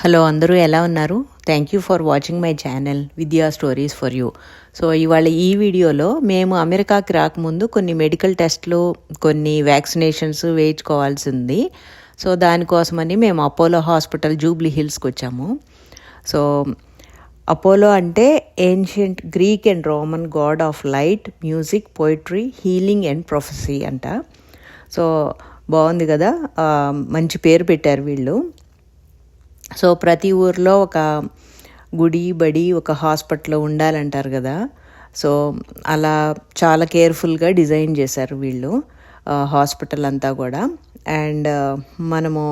Hello అందరూ ఎలా ఉన్నారు? Thank you for watching my channel విద్యా స్టోరీస్ ఫర్ యూ. సో ఇవాళ ఈ వీడియోలో మేము అమెరికాకి రాకముందు కొన్ని మెడికల్ టెస్ట్లు, కొన్ని వ్యాక్సినేషన్స్ వేయించుకోవాల్సింది. సో దానికోసమని మేము అపోలో హాస్పిటల్ జూబ్లీ హిల్స్కి వచ్చాము. సో అపోలో అంటే ancient Greek and Roman God of light, music, poetry, healing and ప్రొఫెసీ అంట. సో బాగుంది కదా, మంచి పేరు పెట్టారు వీళ్ళు. సో ప్రతి ఊర్లో ఒక గుడి, బడి, ఒక హాస్పిటల్ ఉండాలంటారు కదా. సో అలా చాలా కేర్ఫుల్గా డిజైన్ చేశారు వీళ్ళు హాస్పిటల్ అంతా కూడా. అండ్ మనము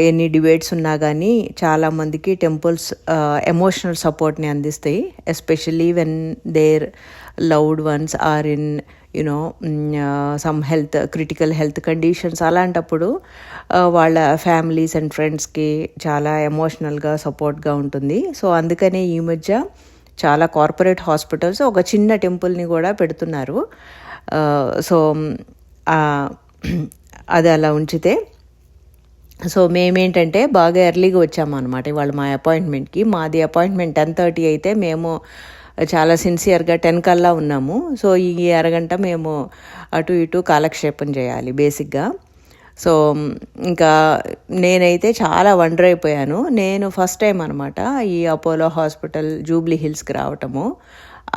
ఎన్ని డిబేట్స్ ఉన్నా కానీ చాలామందికి టెంపుల్స్ ఎమోషనల్ సపోర్ట్ని అందిస్తాయి, especially when their loved ones are in some critical health conditions. అలాంటప్పుడు వాళ్ళ ఫ్యామిలీస్ అండ్ ఫ్రెండ్స్కి చాలా ఎమోషనల్గా సపోర్ట్గా ఉంటుంది. సో అందుకనే ఈ మధ్య చాలా కార్పొరేట్ హాస్పిటల్స్ ఒక చిన్న టెంపుల్ని కూడా పెడుతున్నారు. సో అది అలా ఉంచితే, సో మేమేంటంటే బాగా ఎర్లీగా వచ్చాము అనమాట ఇవాళ మా అపాయింట్మెంట్కి. మాది అపాయింట్మెంట్ 10:30 అయితే మేము చాలా సిన్సియర్గా 10 కల్లా ఉన్నాము. సో ఈ అరగంట మేము అటు ఇటు కాలక్షేపం చేయాలి బేసిక్గా. సో ఇంకా నేనైతే చాలా వండర్ అయిపోయాను. నేను ఫస్ట్ టైం అనమాట ఈ అపోలో హాస్పిటల్ జూబ్లీ హిల్స్కి రావటము.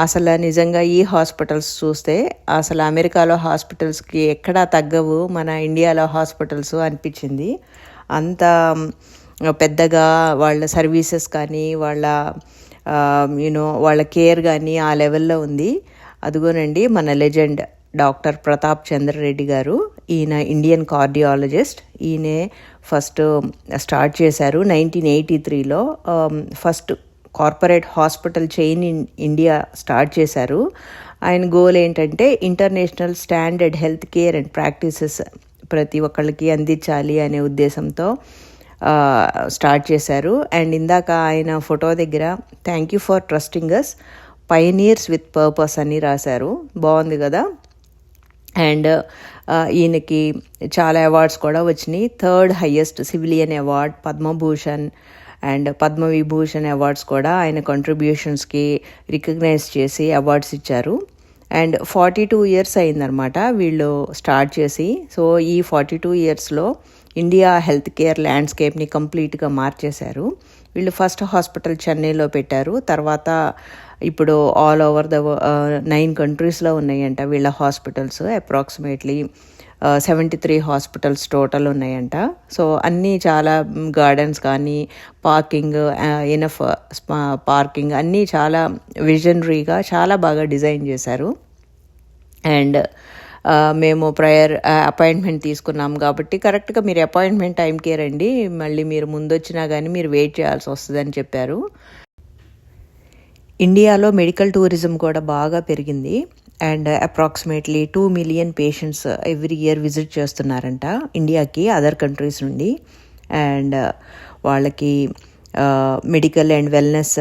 అసలు నిజంగా ఈ హాస్పిటల్స్ చూస్తే అసలు అమెరికాలో హాస్పిటల్స్కి ఎక్కడా తగ్గవు మన ఇండియాలో హాస్పిటల్స్ అనిపించింది. అంత పెద్దగా వాళ్ళ సర్వీసెస్ కానీ వాళ్ళ కేర్ కానీ ఆ లెవెల్లో ఉంది. అదిగోనండి మన లెజెండ్ డాక్టర్ ప్రతాప్ చంద్ర రెడ్డి గారు. ఈయన ఇండియన్ కార్డియాలజిస్ట్. ఈయనే ఫస్ట్ స్టార్ట్ చేశారు 1983లో. First corporate hospital chain in India start చేశారు. ఆయన గోల్ ఏంటంటే international standard health care and practices ప్రతి ఒక్కళ్ళకి అందించాలి అనే ఉద్దేశంతో స్టార్ట్ చేశారు. అండ్ ఇందాక ఆయన ఫోటో దగ్గర thank you for trusting us, pioneers with purpose అని రాశారు. బాగుంది కదా. అండ్ ఈయనకి చాలా అవార్డ్స్ కూడా వచ్చినాయి. 3rd highest civilian award, Padma Bhushan and Padma Vibhushan awards కూడా ఆయన కంట్రిబ్యూషన్స్కి రికగ్నైజ్ చేసి అవార్డ్స్ ఇచ్చారు. అండ్ 42 ఇయర్స్ అయిందనమాట వీళ్ళు స్టార్ట్ చేసి. సో ఈ 42 ఇయర్స్లో ఇండియా హెల్త్ కేర్ ల్యాండ్స్కేప్ని కంప్లీట్గా మార్చేశారు. వీళ్ళు ఫస్ట్ హాస్పిటల్ చెన్నైలో పెట్టారు. తర్వాత ఇప్పుడు ఆల్ ఓవర్ ద 9 కంట్రీస్లో ఉన్నాయంట వీళ్ళ హాస్పిటల్స్. అప్రాక్సిమేట్లీ 73 హాస్పిటల్స్ టోటల్ ఉన్నాయంట. సో అన్నీ చాలా గార్డెన్స్ కానీ, పార్కింగ్, ఎనఫ్ పార్కింగ్ అన్నీ చాలా విజనరీగా చాలా బాగా డిజైన్ చేశారు. అండ్ మేము అపాయింట్మెంట్ తీసుకున్నాం కాబట్టి కరెక్ట్గా మీరు అపాయింట్మెంట్ టైంకే రండి, మళ్ళీ మీరు ముందొచ్చినా కానీ మీరు వెయిట్ చేయాల్సి వస్తుందని చెప్పారు. ఇండియాలో మెడికల్ టూరిజం కూడా బాగా పెరిగింది. And approximately 2 million patients every year visit చేస్తున్నారంట ఇండియాకి అదర్ కంట్రీస్ నుండి. అండ్ వాళ్ళకి మెడికల్ అండ్ వెల్నెస్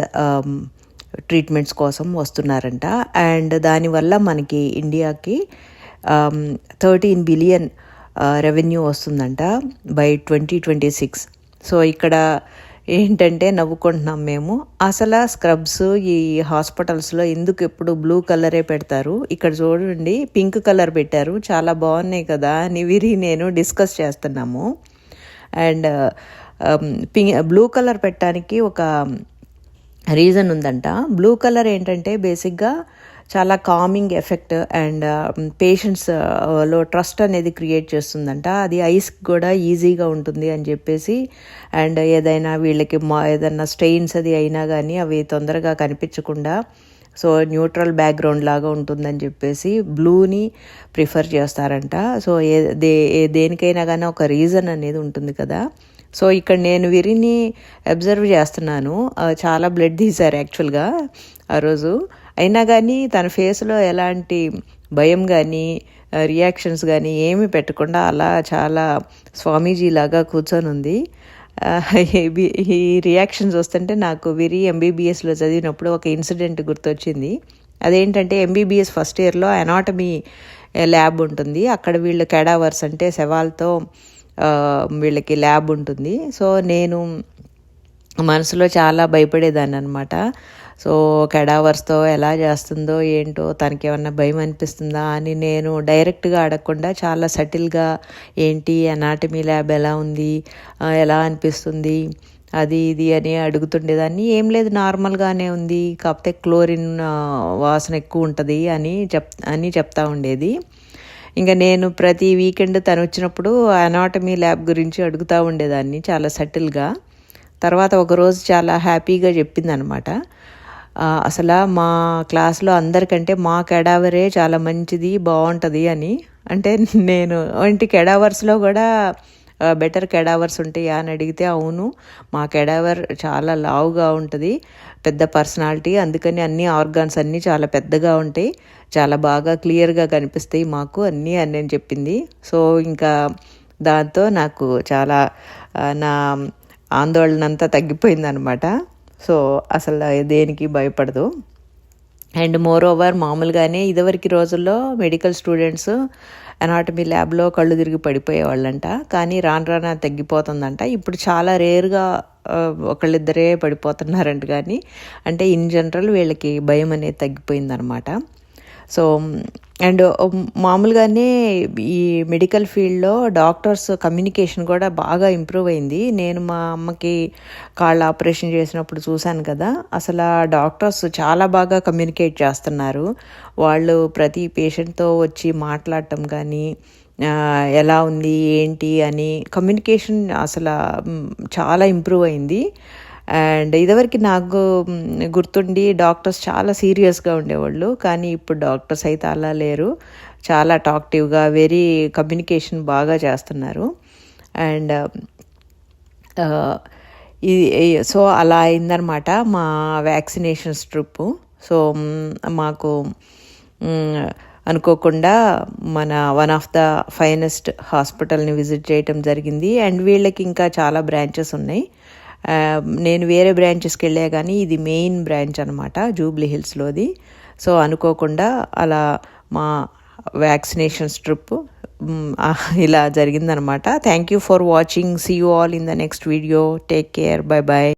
ట్రీట్మెంట్స్ కోసం వస్తున్నారంట. అండ్ దానివల్ల మనకి ఇండియాకి 13 బిలియన్ రెవెన్యూ వస్తుందంట బై 2026. సో ఇక్కడ ఏంటంటే నవ్వుకుంటున్నాం మేము. అసలు స్క్రబ్స్ ఈ హాస్పిటల్స్లో ఎందుకు ఎప్పుడు బ్లూ కలరే పెడతారు, ఇక్కడ చూడండి పింక్ కలర్ పెట్టారు, చాలా బాగున్నాయి కదా అని నేను డిస్కస్ చేస్తున్నాము. అండ్ బ్లూ కలర్ పెట్టడానికి ఒక రీజన్ ఉందంట. బ్లూ కలర్ ఏంటంటే బేసిక్గా చాలా కామింగ్ ఎఫెక్ట్ అండ్ పేషెంట్స్లో ట్రస్ట్ అనేది క్రియేట్ చేస్తుందంట. అది ఐస్కి కూడా ఈజీగా ఉంటుంది అని చెప్పేసి. అండ్ ఏదైనా వీళ్ళకి ఏదైనా స్టెయిన్స్ అది అయినా కానీ అవి తొందరగా కనిపించకుండా సో న్యూట్రల్ బ్యాక్గ్రౌండ్ లాగా ఉంటుందని చెప్పేసి బ్లూని ప్రిఫర్ చేస్తారంట. సో దేనికైనా కానీ ఒక రీజన్ అనేది ఉంటుంది కదా. సో ఇక్కడ నేను వీరిని అబ్జర్వ్ చేస్తున్నాను. చాలా బ్లడ్ తీశారు యాక్చువల్గా ఆ రోజు. అయినా కానీ తన ఫేస్లో ఎలాంటి భయం కానీ రియాక్షన్స్ కానీ ఏమీ పెట్టకుండా అలా చాలా స్వామీజీలాగా కూర్చొని ఉంది. ఈ రియాక్షన్స్ వస్తుంటే నాకు వీరి MBBSలో చదివినప్పుడు ఒక ఇన్సిడెంట్ గుర్తొచ్చింది. అదేంటంటే MBBS ఫస్ట్ ఇయర్లో అనాటమీ ల్యాబ్ ఉంటుంది. అక్కడ వీళ్ళు కెడావర్స్ అంటే శవాలతో వీళ్ళకి ల్యాబ్ ఉంటుంది. సో నేను మనసులో చాలా భయపడేదాన్ని అనమాట. సో కెడావర్స్తో ఎలా చేస్తుందో ఏంటో, తనకేమన్నా భయం అనిపిస్తుందా అని నేను డైరెక్ట్గా అడగకుండా చాలా సటిల్గా ఏంటి అనాటమీ ల్యాబ్ ఎలా ఉంది, ఎలా అనిపిస్తుంది, అది ఇది అని అడుగుతుండేదాన్ని. ఏం లేదు, నార్మల్గానే ఉంది, కాకపోతే క్లోరిన్ వాసన ఎక్కువ ఉంటుంది అని చెప్తా ఉండేది. ఇంకా నేను ప్రతి వీకెండ్ తను వచ్చినప్పుడు అనాటమీ ల్యాబ్ గురించి అడుగుతూ ఉండేదాన్ని చాలా సటిల్గా. తర్వాత ఒకరోజు చాలా హ్యాపీగా చెప్పిందనమాట, అసలు మా క్లాస్లో అందరికంటే మా కెడావరే చాలా మంచిది, బాగుంటుంది అని. అంటే నేను ఏంటి కెడావర్స్లో కూడా బెటర్ కెడావర్స్ ఉంటాయా అని అడిగితే, అవును మా కెడావర్ చాలా లావుగా ఉంటుంది, పెద్ద పర్సనాలిటీ, అందుకని అన్ని ఆర్గాన్స్ అన్నీ చాలా పెద్దగా ఉంటాయి, చాలా బాగా క్లియర్గా కనిపిస్తాయి మాకు అన్నీ అని నేను చెప్పింది. సో ఇంకా దాంతో నాకు చాలా నా ఆందోళన అంతా తగ్గిపోయిందనమాట. సో అసలు దేనికి భయపడదు. అండ్ మోర్ ఓవర్ మామూలుగానే ఇదివరకు రోజుల్లో మెడికల్ స్టూడెంట్స్ అనాటమీ ల్యాబ్లో కళ్ళు తిరిగి పడిపోయేవాళ్ళంట, కానీ రాను రాను తగ్గిపోతుందంట. ఇప్పుడు చాలా రేర్గా ఒకళ్ళిద్దరే పడిపోతున్నారంట, కానీ అంటే ఇన్ జనరల్ వీళ్ళకి భయం అనేది తగ్గిపోయిందనమాట. సో అండ్ మామూలుగానే ఈ మెడికల్ ఫీల్డ్లో డాక్టర్స్ కమ్యూనికేషన్ కూడా బాగా ఇంప్రూవ్ అయింది. నేను మా అమ్మకి కాళ్ళ ఆపరేషన్ చేసినప్పుడు చూశాను కదా, అసలు ఆ డాక్టర్స్ చాలా బాగా కమ్యూనికేట్ చేస్తున్నారు. వాళ్ళు ప్రతి పేషెంట్తో వచ్చి మాట్లాడటం కానీ, ఎలా ఉంది ఏంటి అని కమ్యూనికేషన్ అసలు చాలా ఇంప్రూవ్ అయింది. అండ్ ఇదివరకు నాకు గుర్తుండి డాక్టర్స్ చాలా సీరియస్గా ఉండేవాళ్ళు, కానీ ఇప్పుడు డాక్టర్స్ అయితే అలా లేరు, చాలా టాక్టివ్గా వెరీ కమ్యూనికేషన్ బాగా చేస్తున్నారు. అండ్ సో అలా అయిందనమాట మా వ్యాక్సినేషన్స్ ట్రిప్. సో మాకు అనుకోకుండా మన వన్ ఆఫ్ ద ఫైనెస్ట్ హాస్పిటల్ని విజిట్ చేయటం జరిగింది. అండ్ వీళ్ళకి ఇంకా చాలా బ్రాంచెస్ ఉన్నాయి. నేను వేరే బ్రాంచెస్కి వెళ్ళా, కానీ ఇది మెయిన్ బ్రాంచ్ అనమాట జూబ్లీ హిల్స్లోది. సో అనుకోకుండా అలా మా వ్యాక్సినేషన్స్ ట్రిప్ ఇలా జరిగిందనమాట. Thank you for watching. See you all in the next video. Take care. Bye bye.